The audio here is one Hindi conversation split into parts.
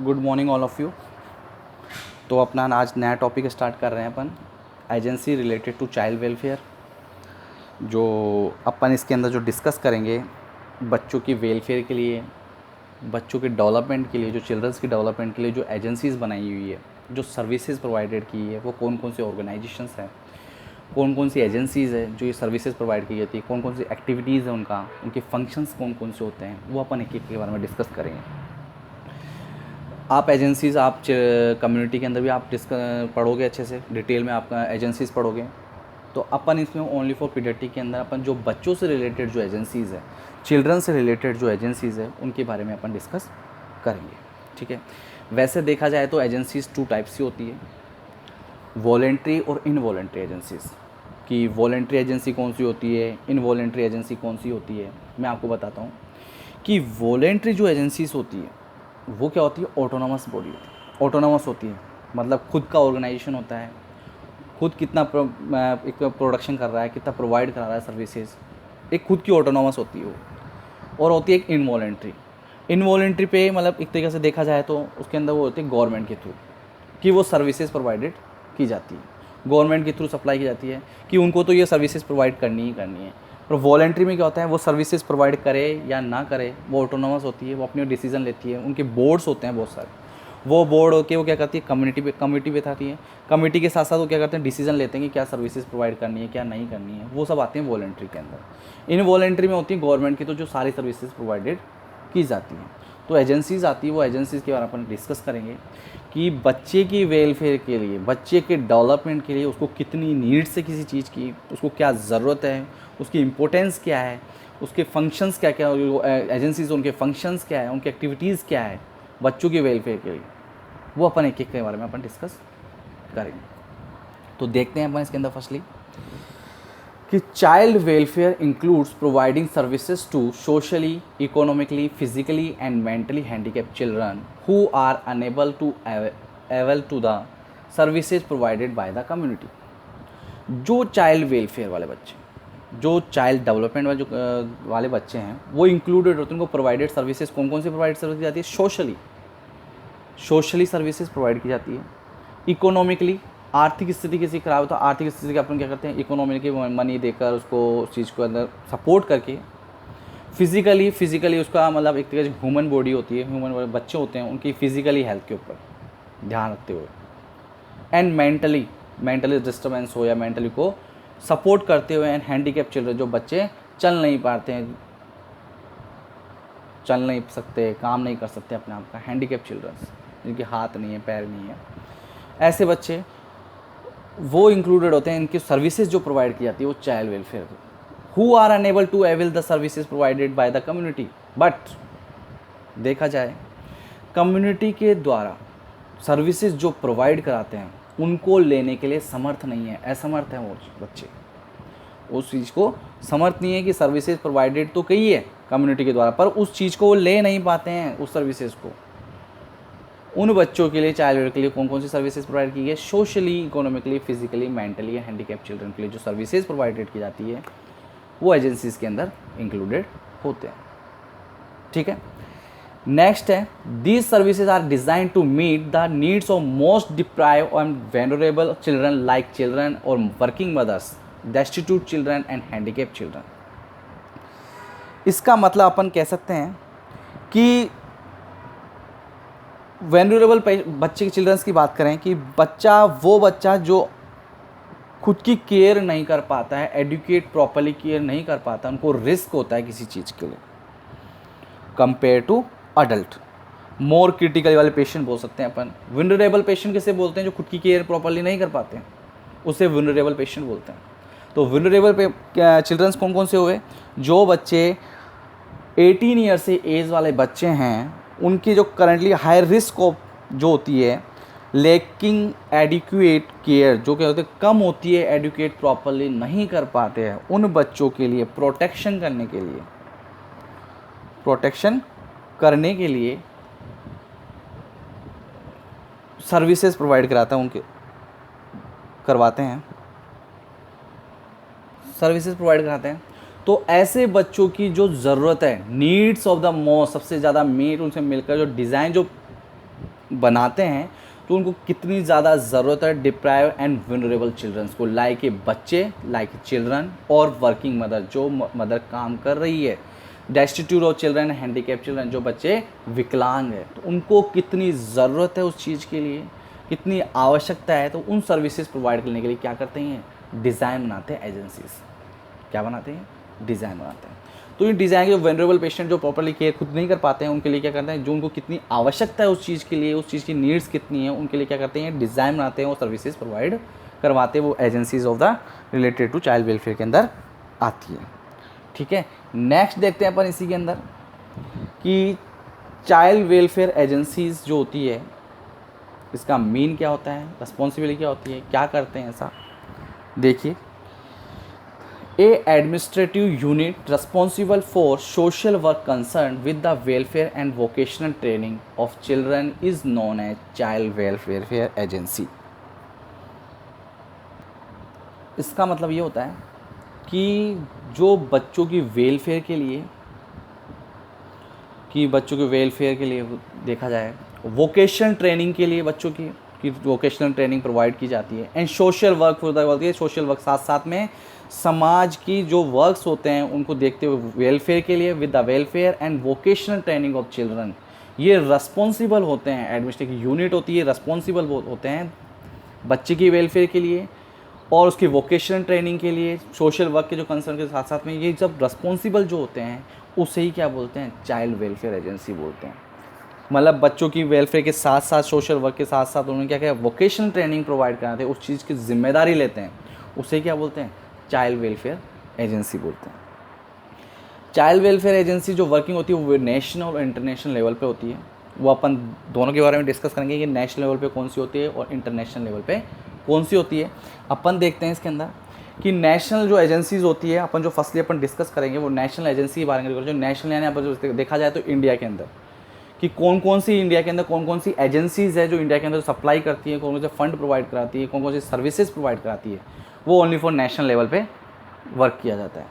Good morning all of you. तो अपना आज नया टॉपिक स्टार्ट कर रहे हैं अपन, agency related to child welfare. जो अपन इसके अंदर जो डिस्कस करेंगे बच्चों की वेलफेयर के लिए, बच्चों के डेवलपमेंट के लिए, जो चिल्ड्रंस की डेवलपमेंट के लिए जो एजेंसीज़ बनाई हुई है, जो सर्विसेज प्रोवाइडेड की है, वो कौन कौन से ऑर्गेनाइजेशंस हैं, कौन कौन सी एजेंसीज़ है जो ये सर्विसेज प्रोवाइड की जाती है, कौन कौन सी एक्टिविटीज़ हैं उनके फंक्शंस कौन कौन से होते हैं, वो अपन एक एक के बारे में डिस्कस करेंगे। आप एजेंसीज़, आप कम्युनिटी के अंदर भी आप पढ़ोगे अच्छे से डिटेल में, आपका एजेंसीज़ पढ़ोगे। तो अपन इसमें ओनली फॉर पीडियाट्रिक के अंदर अपन जो बच्चों से रिलेटेड जो एजेंसीज़ है, चिल्ड्रन से रिलेटेड जो एजेंसीज़ है, उनके बारे में अपन डिस्कस करेंगे। ठीक है। वैसे देखा जाए तो एजेंसीज़ टू टाइप्स की होती है, वॉलेंट्री और इनवॉलेंट्री एजेंसीज़। कि वॉलेंट्री एजेंसी कौन सी होती है, इनवॉलेंट्री एजेंसी कौन सी होती है, मैं आपको बताता हूँ। कि वॉलेंट्री जो एजेंसीज़ होती है वो क्या होती है, ऑटोनोमस बॉडी होती है। ऑटोनोमस होती है मतलब खुद का ऑर्गेनाइजेशन होता है, खुद कितना एक प्रोडक्शन कर रहा है, कितना प्रोवाइड करा रहा है सर्विसेज, एक खुद की ऑटोनोमस होती है वो। और होती है एक इनवॉलेंट्री। इनवॉलेंट्री पे मतलब एक तरीके से देखा जाए तो उसके अंदर वो होती है गवर्नमेंट के थ्रू, कि वो सर्विसेज प्रोवाइडेड की जाती है, गवर्नमेंट के थ्रू सप्लाई की जाती है, कि उनको तो ये सर्विसेज प्रोवाइड करनी ही करनी है। पर वॉलेंट्री में क्या होता है, वो सर्विसेज प्रोवाइड करे या ना करे, वो ऑटोनोमस होती है, वो अपनी डिसीजन लेती है। उनके बोर्ड्स होते हैं बहुत सारे, वो बोर्ड होके वो क्या करती है, कमेटी बैठाती है। कमेटी के साथ साथ वो क्या करते हैं, डिसीजन लेते हैं कि क्या सर्विसेज प्रोवाइड करनी है, क्या नहीं करनी है। वो सब आते हैं वॉलेंट्री के अंदर। इन वॉलेंट्री में होती है गवर्नमेंट की तो जो सारी सर्विसेज प्रोवाइडेड की जाती हैं। तो एजेंसीज़ आती है, वो एजेंसीज़ के बारे में अपन डिस्कस करेंगे कि बच्चे की वेलफेयर के लिए, बच्चे के डेवलपमेंट के लिए उसको कितनी नीड्स है किसी चीज़ की, उसको क्या ज़रूरत है, उसकी इम्पोर्टेंस क्या है, उसके फंक्शंस क्या क्या, एजेंसीज़ उनके फंक्शंस क्या है, उनकी एक्टिविटीज़ क्या है बच्चों की वेलफेयर के लिए, वो अपन एक एक के बारे में अपन डिस्कस करेंगे। तो देखते हैं अपन इसके अंदर फर्स्टली कि child welfare includes providing services to socially, economically, physically and mentally handicapped children who are unable to avail to the services provided by the community. जो चाइल्ड वेलफेयर वाले बच्चे, जो चाइल्ड डेवलपमेंट वाले बच्चे हैं, वो इंक्लूडेड होते हैं। उनको प्रोवाइडेड सर्विसेज कौन कौन सी प्रोवाइड सर्विस की जाती है, सोशली सर्विसेज प्रोवाइड की जाती है। इकोनॉमिकली, आर्थिक स्थिति किसी खराब हो तो आर्थिक स्थिति का अपन क्या करते हैं, इकोनॉमिकली मनी देकर उसको उस चीज़ को अंदर सपोर्ट करके। फिजिकली उसका मतलब एक तरीके से ह्यूमन बॉडी होती है, ह्यूमन बच्चे होते हैं, उनकी फिजिकली हेल्थ के ऊपर ध्यान रखते हुए। एंड मेंटली डिस्टर्बेंस हो या मेंटली को सपोर्ट करते हुए। एंड हैंडीकैप चिल्ड्रन, जो बच्चे चल नहीं पाते हैं, चल नहीं सकते, काम नहीं कर सकते अपने आप का, हैंडीकैप चिल्ड्रंस, जिनके हाथ नहीं है, पैर नहीं है, ऐसे बच्चे वो इंक्लूडेड होते हैं। इनकी सर्विसेज जो प्रोवाइड की जाती है वो child welfare, who are unable to avail the services provided by the community. But देखा जाए कम्युनिटी के द्वारा सर्विसेज जो प्रोवाइड कराते हैं उनको लेने के लिए समर्थ नहीं है, असमर्थ हैं वो बच्चे। उस चीज़ को समर्थ नहीं है कि सर्विसेज प्रोवाइडेड तो कही है कम्युनिटी के द्वारा, पर उस चीज़ को वो ले नहीं पाते हैं, उस सर्विसेज को। उन बच्चों के लिए, चाइल्ड वेलफेयर के लिए कौन कौन सी सर्विसेज प्रोवाइड की गई है, सोशली, इकोनॉमिकली, फिजिकली, मेंटली या हैंडीकैप चिल्ड्रन के लिए जो सर्विसेज प्रोवाइडेड की जाती है वो एजेंसीज के अंदर इंक्लूडेड होते हैं। ठीक है। नेक्स्ट है, these services are design to meet the needs of most deprive and vulnerable children like children और working mothers, destitute children and handicap children. इसका मतलब अपन कह सकते हैं कि वेनरेबल बच्चे के चिल्ड्रंस की बात करें कि वो बच्चा जो खुद की केयर नहीं कर पाता है, एडुकेट प्रॉपरली केयर नहीं कर पाता, उनको रिस्क होता है किसी चीज़ के लिए compare to adult. More critical वाले पेशेंट बोल सकते हैं अपन। वेनरेबल पेशेंट किसे बोलते हैं, जो खुद की केयर प्रॉपरली नहीं कर पाते हैं, उसे वेनरेबल पेशेंट बोलते हैं। तो वेनरेबल चिल्ड्रंस कौन कौन से हुए, जो बच्चे 18 ईयर से एज वाले बच्चे हैं, उनकी जो करंटली हाई रिस्क ऑफ जो होती है लेकिंग एडिक्वेट केयर, जो क्या होती है कम होती है, एडुकेट प्रॉपरली नहीं कर पाते हैं, उन बच्चों के लिए प्रोटेक्शन करने के लिए सर्विसेज प्रोवाइड करवाते हैं। तो ऐसे बच्चों की जो ज़रूरत है, नीड्स ऑफ द मोस्ट, सबसे ज़्यादा मीट उनसे मिलकर जो डिज़ाइन जो बनाते हैं तो उनको कितनी ज़्यादा ज़रूरत है डिप्राइव एंड वनरेबल चिल्ड्रंस को, लाइक ए बच्चे, लाइक चिल्ड्रन और वर्किंग मदर, जो मदर काम कर रही है, destitute of children, handicap children, जो बच्चे विकलांग है, तो उनको कितनी ज़रूरत है उस चीज़ के लिए, कितनी आवश्यकता है, तो उन सर्विसेज प्रोवाइड करने के लिए क्या करते हैं, डिज़ाइन बनाते हैं एजेंसीज। क्या बनाते हैं, डिज़ाइन बनाते हैं। तो ये डिज़ाइन जो वेनरेबल पेशेंट जो प्रॉपर्ली केयर खुद नहीं कर पाते हैं, उनके लिए क्या करते हैं, जो उनको कितनी आवश्यकता है उस चीज़ के लिए, उस चीज़ की नीड्स कितनी है, उनके लिए क्या करते हैं, डिज़ाइन बनाते हैं और सर्विसेज प्रोवाइड करवाते हैं। वो agencies of the related to child welfare के अंदर आती है। ठीक है, नेक्स्ट देखते हैं अपन इसी के अंदर कि चाइल्ड वेलफेयर एजेंसीज जो होती है, इसका मीन क्या होता है, रिस्पॉन्सिबिलिटी क्या होती है, क्या करते हैं, ऐसा देखिए। A administrative unit responsible for social work concerned with the welfare and vocational training of children is known as child welfare agency। इसका मतलब ये होता है कि जो बच्चों की वेलफेयर के लिए देखा जाए, वोकेशनल ट्रेनिंग के लिए बच्चों की वोकेशनल ट्रेनिंग प्रोवाइड की जाती है, एंड सोशल वर्क बोलती है, सोशल वर्क साथ साथ में समाज की जो वर्क्स होते हैं उनको देखते हुए वेलफेयर के लिए, with the welfare and vocational training of children, ये रिस्पॉन्सिबल होते हैं। एडमिनिस्ट्रेटिव यूनिट होती है, रिस्पॉन्सिबल होते हैं बच्चे की वेलफेयर के लिए और उसकी वोकेशनल ट्रेनिंग के लिए, सोशल वर्क के जो कंसर्न के साथ साथ में, ये जब रिस्पॉन्सिबल जो होते हैं उसे ही क्या बोलते हैं, चाइल्ड वेलफेयर एजेंसी बोलते हैं। मतलब बच्चों की वेलफेयर के साथ साथ, सोशल वर्क के साथ साथ उन्होंने क्या किया, वोकेशनल ट्रेनिंग प्रोवाइड कराते हैं, उस चीज़ की जिम्मेदारी लेते हैं, उसे क्या बोलते हैं, चाइल्ड वेलफेयर एजेंसी बोलते हैं। चाइल्ड वेलफेयर एजेंसी जो वर्किंग होती है वो नेशनल और इंटरनेशनल लेवल पे होती है। वो अपन दोनों के बारे में डिस्कस करेंगे कि नेशनल लेवल पे कौन सी होती है और इंटरनेशनल लेवल पे कौन सी होती है। अपन देखते हैं इसके अंदर कि नेशनल जो एजेंसीज होती है, अपन जो फर्स्टली अपन डिस्कस करेंगे वो नेशनल एजेंसी के बारे में, जो नेशनल यानी अपन जो देखा जाए तो इंडिया के अंदर कि कौन कौन सी इंडिया के अंदर कौन कौन सी एजेंसीज़ है जो इंडिया के अंदर सप्लाई करती है, कौन कौन से फंड प्रोवाइड कराती है, कौन कौन सी सर्विसेज प्रोवाइड कराती है, वो ओनली फॉर नेशनल लेवल पे वर्क किया जाता है।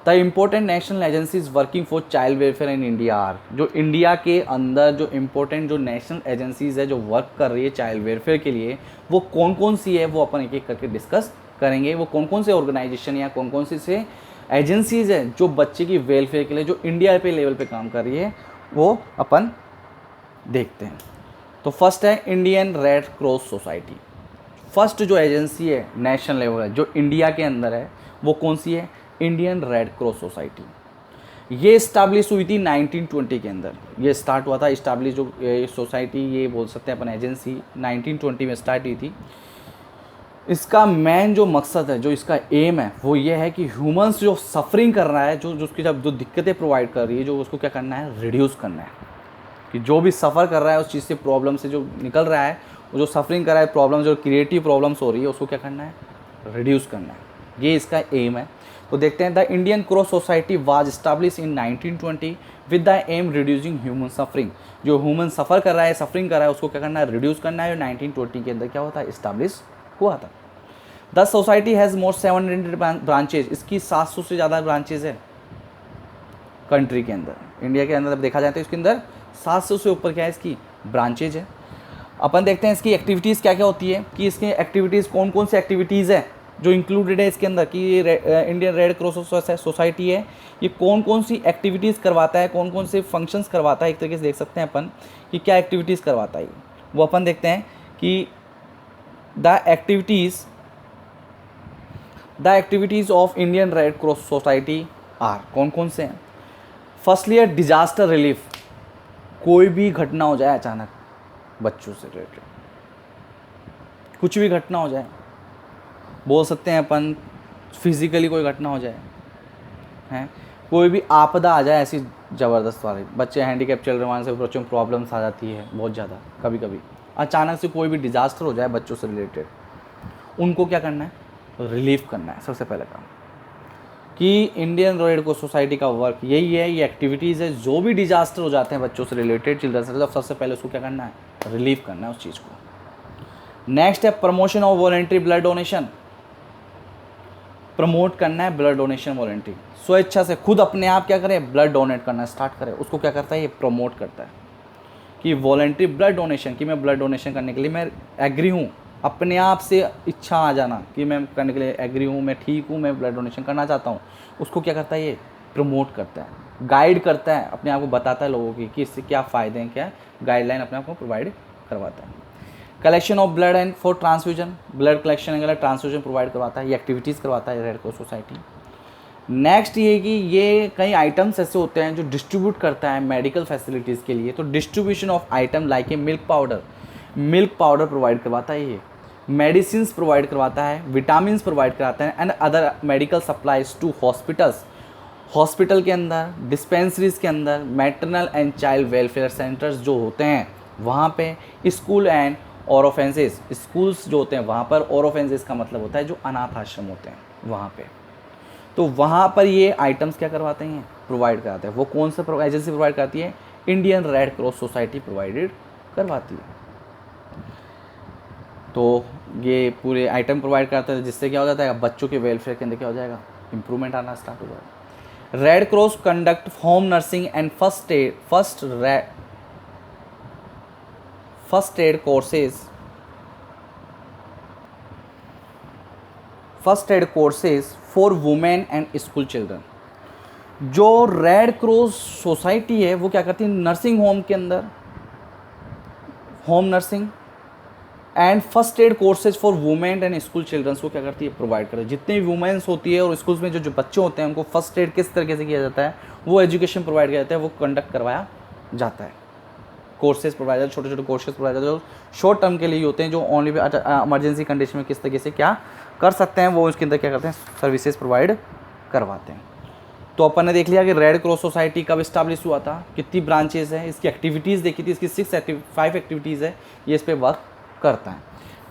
The important national agencies working for child welfare in India are, जो इंडिया के अंदर जो इम्पोर्टेंट जो नेशनल एजेंसीज है जो वर्क कर रही है चाइल्ड वेलफेयर के लिए, वो कौन कौन सी है, वो अपन एक एक करके डिस्कस करेंगे। वो कौन कौन से ऑर्गेनाइजेशन या कौन कौन से एजेंसीज है जो बच्चे की वेलफेयर के लिए जो इंडिया पे लेवल पे काम कर रही है, वो अपन देखते हैं। तो फर्स्ट है Indian Red Cross society. First जो एजेंसी है नेशनल लेवल है जो इंडिया के अंदर है, वो कौन सी है, इंडियन रेड क्रॉस सोसाइटी। ये इस्टाब्लिश हुई थी 1920 के अंदर, ये स्टार्ट हुआ था इस्टाब्लिश जो सोसाइटी, ये बोल सकते हैं अपन एजेंसी 1920 में स्टार्ट हुई थी। इसका मेन जो मकसद है, जो इसका एम है, वो ये है कि ह्यूमंस जो सफरिंग कर रहा है, जो उसकी जब जो दिक्कतें प्रोवाइड कर रही है, जो उसको क्या करना है, रिड्यूस करना है। कि जो भी सफ़र कर रहा है उस चीज़ से, प्रॉब्लम से जो निकल रहा है, वो जो सफरिंग कर रहा है, प्रॉब्लम जो क्रिएटिव प्रॉब्लम्स हो रही है, उसको क्या करना है, रिड्यूस करना है। ये इसका एम है। तो देखते हैं, the Indian Cross Society was establish in 1920 with the aim reducing human suffering. जो ह्यूमन सफ़र कर रहा है, सफरिंग कर रहा है, उसको क्या करना है, रिड्यूस करना है। 1920 के अंदर क्या होता है, इस्टाब्लिश हुआ था। The society has more 700 branches, इसकी 700 से ज़्यादा ब्रांचेज है कंट्री के अंदर। इंडिया के अंदर जब देखा जाए तो इसके अंदर 700 से ऊपर क्या है, इसकी ब्रांचेज है। अपन देखते हैं इसकी एक्टिविटीज़ क्या क्या होती है, कि इसकी एक्टिविटीज़ कौन कौन सी एक्टिविटीज़ है जो इंक्लूडेड है इसके अंदर, कि ये इंडियन रेड क्रॉस सोसाइटी है, ये कौन कौन सी एक्टिविटीज़ करवाता है, कौन कौन से फंक्शंस करवाता है। एक तरीके से देख सकते हैं अपन कि क्या एक्टिविटीज़ करवाता है वो। अपन देखते हैं कि the activities of Indian Red Cross Society are, कौन कौन से हैं। फर्स्टली है डिजास्टर रिलीफ, कोई भी घटना हो जाए अचानक, बच्चों से रिलेटेड कुछ भी घटना हो जाए, बोल सकते हैं अपन फिज़िकली कोई घटना हो जाए, हैं कोई भी आपदा आ जाए ऐसी ज़बरदस्त वाली, बच्चे हैंडीकैप चल रहे हैं से बच्चों में प्रॉब्लम्स आ जाती है बहुत ज़्यादा, कभी कभी अचानक से कोई भी डिज़ास्टर हो जाए बच्चों से रिलेटेड, उनको क्या करना है, रिलीफ करना है। सबसे पहले काम कि इंडियन रेड क्रॉस सोसाइटी का वर्क यही है, ये एक्टिविटीज़ है, जो भी डिजास्टर हो जाते हैं बच्चों से रिलेटेड, चिल्ड्रन से रिलेटेड, सबसे पहले उसको क्या करना है, रिलीफ करना है उस चीज़ को। नेक्स्ट है promotion of voluntary blood donation, promote करना है ब्लड डोनेशन वॉलंटरी, स्वेच्छा से खुद अपने आप क्या करें, ब्लड डोनेट करना स्टार्ट करें, उसको क्या करता है, ये प्रमोट करता है। कि वॉलेंट्री ब्लड डोनेशन, कि मैं ब्लड डोनेशन करने के लिए मैं एग्री हूँ, अपने आप से इच्छा आ जाना कि मैं करने के लिए एग्री हूँ, मैं ठीक हूँ, मैं ब्लड डोनेशन करना चाहता हूँ, उसको क्या करता है ये प्रमोट करता है, गाइड करता है, अपने आप को बताता है लोगों की कि इससे क्या फ़ायदे हैं, क्या गाइडलाइन अपने आप को प्रोवाइड करवाता है। Collection of blood and for transfusion, blood collection के लिए ट्रांसफ्यूजन प्रोवाइड करवाता है, ये एक्टिविटीज़ करवाता है रेड क्रॉस सोसाइटी। नेक्स्ट ये कि ये कई आइटम्स ऐसे होते हैं जो डिस्ट्रीब्यूट करता है मेडिकल फैसिलिटीज़ के लिए, तो distribution of item like a milk powder provide करवाता है, ये मेडिसिन प्रोवाइड करवाता है, विटामिन प्रोवाइड कराता है and other medical supplies to hospitals, hospital के अंदर, डिस्पेंसरीज के अंदर, maternal and child welfare centres जो होते हैं वहाँ पे, स्कूल एंड ऑर्फेनेजेस, स्कूल्स जो होते हैं वहाँ पर, ऑर्फेनेजेस का मतलब होता है जो अनाथ आश्रम होते हैं वहाँ पे, तो वहाँ पर ये आइटम्स क्या करवाते हैं, प्रोवाइड कराते हैं। वो कौन सा एजेंसी प्रोवाइड करती है, Indian Red Cross society provided करवाती है। तो ये पूरे आइटम प्रोवाइड करते हैं जिससे क्या हो जाता है, बच्चों के वेलफेयर के अंदर क्या हो जाएगा, इंप्रूवमेंट आना स्टार्ट हो जाएगा। Red Cross conduct home nursing and first aid courses for women and school children. जो रेड क्रॉस सोसाइटी है वो क्या करती है, नर्सिंग होम के अंदर home nursing and first aid courses for women and school childrens को क्या करती है, प्रोवाइड करती है। जितनी भी वुमेन्स होती है और स्कूल्स में जो बच्चे होते हैं उनको फर्स्ट एड किस तरीके से किया जाता है, वो एजुकेशन प्रोवाइड किया जाता है, वो कंडक्ट करवाया जाता है। कोर्सेज प्रोवाइड जाते हैं, छोटे छोटे कोर्सेज प्रोवाइड जाते हैं जो शॉर्ट टर्म के लिए होते हैं, जो ओनली इमरजेंसी कंडीशन में किस तरीके से क्या कर सकते हैं वो उसके अंदर क्या करते हैं, सर्विसेज प्रोवाइड करवाते हैं। तो अपन ने देख लिया कि रेड क्रॉस सोसाइटी कब इस्टेब्लिश हुआ था, कितनी ब्रांचेज हैं, इसकी एक्टिविटीज़ देखी थी, इसकी 5 एक्टिविटीज़ है, ये इस पर वर्क करता है।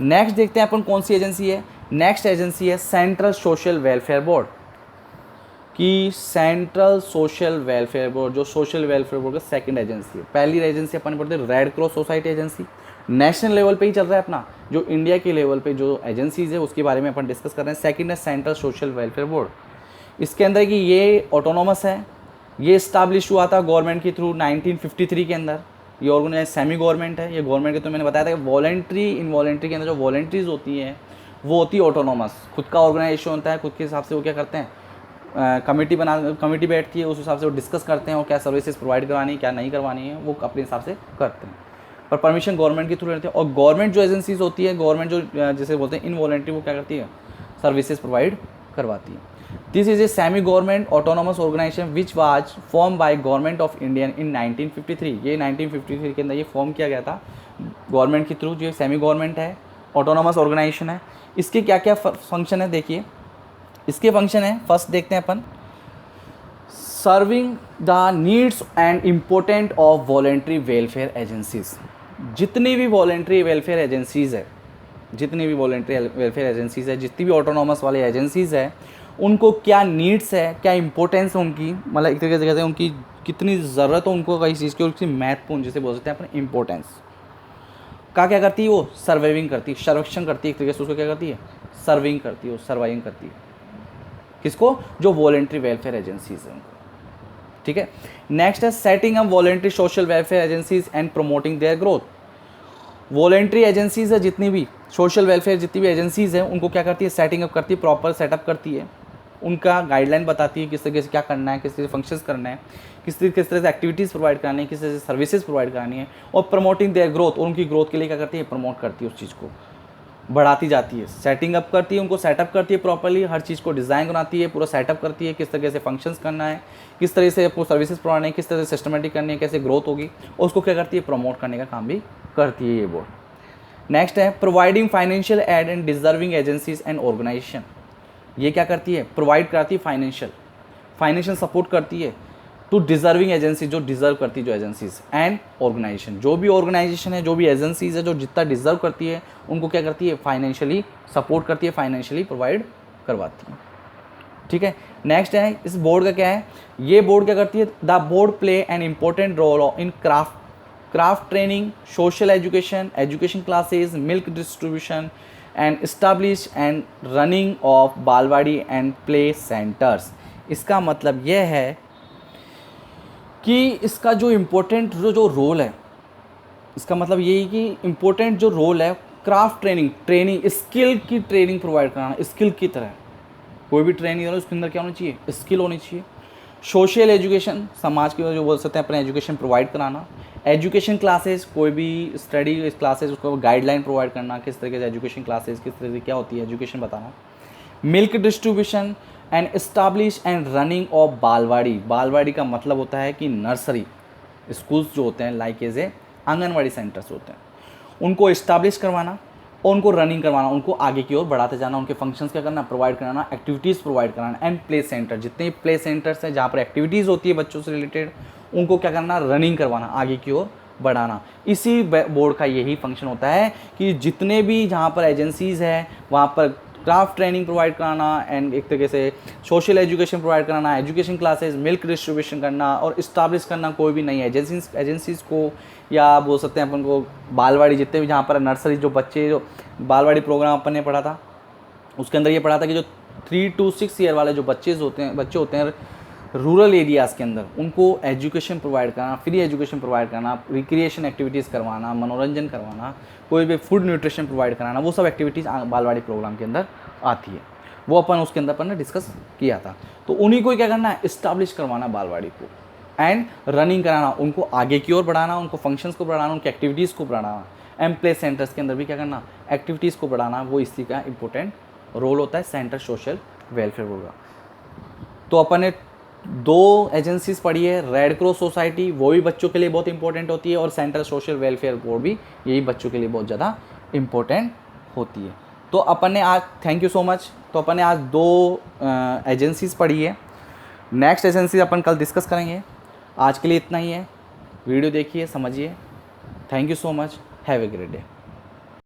नेक्स्ट देखते हैं अपन कौन सी एजेंसी है, नेक्स्ट एजेंसी है सेंट्रल सोशल वेलफेयर बोर्ड, कि सेंट्रल सोशल वेलफेयर बोर्ड जो सोशल वेलफेयर बोर्ड का सेकंड एजेंसी है। पहली एजेंसी अपन पढ़ते हैं red Cross society agency, national level पे ही चल रहा है अपना, जो इंडिया के लेवल पे जो एजेंसीज है उसके बारे में अपन डिस्कस कर रहे हैं। सेकंड है सेंट्रल सोशल वेलफेयर बोर्ड, इसके अंदर कि ये ऑटोनोमस है, ये इस्टाब्लिश हुआ था गवर्नमेंट के थ्रू 1953 के अंदर। ये ऑर्गेनाइज सेमी गवर्नमेंट है, ये गवर्नमेंट के, तो मैंने बताया था कि वॉलेंट्री इनवॉलेंट्री के अंदर जो वॉलेंट्रीज होती हैं वो होती है ऑटोनोमस, खुद का ऑर्गेनाइजेशन होता है, खुद के हिसाब से वो क्या करते हैं, कमेटी बैठती है, उस हिसाब से वो डिस्कस करते हैं और क्या सर्विसेज प्रोवाइड करवानी है क्या नहीं करवानी है वो अपने हिसाब से करते हैं, पर परमिशन गवर्नमेंट के थ्रू रहती है। और गवर्नमेंट जो एजेंसीज होती है, गवर्नमेंट जो जैसे बोलते हैं इनवॉलेंट्री, वो क्या करती है, सर्विसेज प्रोवाइड करवाती है। This is a semi government autonomous organisation which was form by government of India in 1953। ये 1953 के अंदर ये फॉर्म किया गया था गवर्नमेंट के थ्रू, जो सेमी गवर्नमेंट है, ऑटोनोमस ऑर्गेनाइजेशन है। इसके क्या क्या फंक्शन है देखिए, इसके फंक्शन है, फर्स्ट देखते हैं अपन, serving the needs and important of voluntary welfare agencies. जितनी भी वॉलेंट्री वेलफेयर एजेंसीज है, जितनी भी वॉलेंट्री वेलफेयर एजेंसीज है, जितनी भी ऑटोनॉमस वाले एजेंसीज है, उनको क्या नीड्स है, क्या इंपॉर्टेंस है उनकी, मतलब एक तरीके से कहते हैं उनकी कितनी ज़रूरत है उनको कई चीज़ की, और उसकी महत्वपूर्ण जिसे बोल सकते हैं अपने इंपॉर्टेंस का क्या करती है, वो सर्वाइविंग करती है, सर्वेक्षण करती है, एक तरीके से उसको क्या करती है, सर्विंग करती है, सर्वाइविंग करती है, किसको, जो वॉलेंट्री वेलफेयर एजेंसीज हैं उनको। ठीक है, नेक्स्ट है setting up voluntary social welfare agencies and promoting their growth. Voluntary agencies है जितनी भी, सोशल वेलफेयर जितनी भी एजेंसीज हैं, उनको क्या करती है, सेटिंग अप करती है, प्रॉपर सेटअप करती है, उनका गाइडलाइन बताती है किस तरीके से क्या करना है, किस तरह से फंक्शंस करना है, किस तरह से एक्टिविटीज़ प्रोवाइड करानी है, किस तरह से सर्विसेज प्रोवाइड करानी है, और प्रमोटिंग देयर ग्रोथ, और उनकी ग्रोथ के लिए क्या करती है, प्रमोट करती है, उस चीज़ को बढ़ाती जाती है, सेटिंग अप करती है, उनको सेटअप करती है प्रॉपर्ली, हर चीज़ को डिज़ाइन बनाती है, पूरा सेटअप करती है, किस तरीके से फंक्शंस करना है, किस तरह से आपको सर्विसेज प्रोवाइड है, किस तरह से सिस्टमेटिक करनी है, कैसे ग्रोथ होगी, और उसको क्या करती है, प्रमोट करने का काम भी करती है ये बोर्ड। नेक्स्ट है providing financial aid and deserving agencies and organisation. ये क्या करती है, प्रोवाइड कराती है फाइनेंशियल सपोर्ट करती है टू डिजर्विंग एजेंसी, जो डिजर्व करती है जो एजेंसीज, एंड ऑर्गेनाइजेशन, जो भी ऑर्गेनाइजेशन है, जो भी एजेंसीज है, जो जितना डिजर्व करती है उनको क्या करती है, फाइनेंशियली सपोर्ट करती है, फाइनेंशियली प्रोवाइड करवाती है। ठीक है, नेक्स्ट है इस बोर्ड का क्या है, ये बोर्ड क्या करती है, the board play an important role in craft training, social education classes, milk distribution and establish and running of balwadi and play centres. इसका मतलब यह है कि इसका जो इम्पोर्टेंट जो रोल है इसका मतलब यही कि इम्पोर्टेंट जो रोल है क्राफ्ट ट्रेनिंग स्किल की ट्रेनिंग प्रोवाइड कराना, स्किल की तरह कोई भी ट्रेनिंग हो उसके अंदर क्या होनी चाहिए, स्किल होनी चाहिए। सोशल एजुकेशन, समाज की जो बोल सकते हैं अपने एजुकेशन प्रोवाइड कराना। एजुकेशन क्लासेस, कोई भी स्टडी क्लासेस उसको गाइडलाइन प्रोवाइड करना, किस तरीके से एजुकेशन क्लासेस किस तरह से क्या होती है एजुकेशन बताना। Milk distribution and establish and running of balwadi. Balwadi का मतलब होता है कि नर्सरी स्कूल्स जो होते हैं लाइक एज आंगनवाड़ी सेंटर्स होते हैं, उनको इस्टाब्लिश करवाना और उनको रनिंग करवाना, उनको आगे की ओर बढ़ाते जाना, उनके फंक्शंस क्या करना, प्रोवाइड कराना, एक्टिविटीज़ प्रोवाइड कराना। एंड प्ले सेंटर, जितने प्ले सेंटर्स हैं जहाँ पर एक्टिविटीज़ होती है बच्चों से रिलेटेड, उनको क्या करना, रनिंग करवाना, आगे की ओर बढ़ाना। इसी बोर्ड का यही फंक्शन होता है कि जितने भी जहाँ पर एजेंसीज़ हैं वहाँ पर क्राफ्ट ट्रेनिंग प्रोवाइड कराना एंड एक तरीके से सोशल एजुकेशन प्रोवाइड कराना, एजुकेशन क्लासेस, मिल्क डिस्ट्रीब्यूशन करना और इस्टाब्लिश करना कोई भी नई एजेंसीज़ को, या बोल सकते हैं अपन को बालवाड़ी, जितने भी जहाँ पर नर्सरी जो बच्चे, जो बालवाड़ी प्रोग्राम अपन ने पढ़ा था उसके अंदर ये पढ़ा था कि जो 3 to 6 ईयर वाले जो बच्चे होते हैं रूरल एरियाज़ के अंदर, उनको एजुकेशन प्रोवाइड कराना, फ्री एजुकेशन प्रोवाइड कराना, रिक्रिएशन एक्टिविटीज़ करवाना, मनोरंजन करवाना, कोई भी फूड न्यूट्रिशन प्रोवाइड कराना, वो सब एक्टिविटीज़ बालवाड़ी प्रोग्राम के अंदर आती है। वो अपन उसके अंदर अपन ने डिस्कस किया था। तो उन्हीं को क्या करना है, इस्टाब्लिश करवाना बालवाड़ी को एंड रनिंग कराना, उनको आगे की ओर बढ़ाना, उनको फंक्शंस को बढ़ाना, उनकी एक्टिविटीज़ को बढ़ाना। एंड प्ले सेंटर्स के अंदर भी क्या करना, एक्टिविटीज़ को बढ़ाना, वो इसी का इंपॉर्टेंट रोल होता है सेंटर सोशल वेलफेयर बोर्ड का। तो अपन ने 2 एजेंसीज पढ़ी है, रेड क्रॉस सोसाइटी वो भी बच्चों के लिए बहुत इंपॉर्टेंट होती है, और सेंट्रल सोशल वेलफेयर बोर्ड भी यही बच्चों के लिए बहुत ज़्यादा इंपॉर्टेंट होती है। तो अपन ने आज, थैंक यू सो मच, तो अपन ने आज 2 एजेंसीज पढ़ी है। नेक्स्ट एजेंसी अपन कल डिस्कस करेंगे। आज के लिए इतना ही है। वीडियो देखिए, समझिए। Thank you so much, have a great day.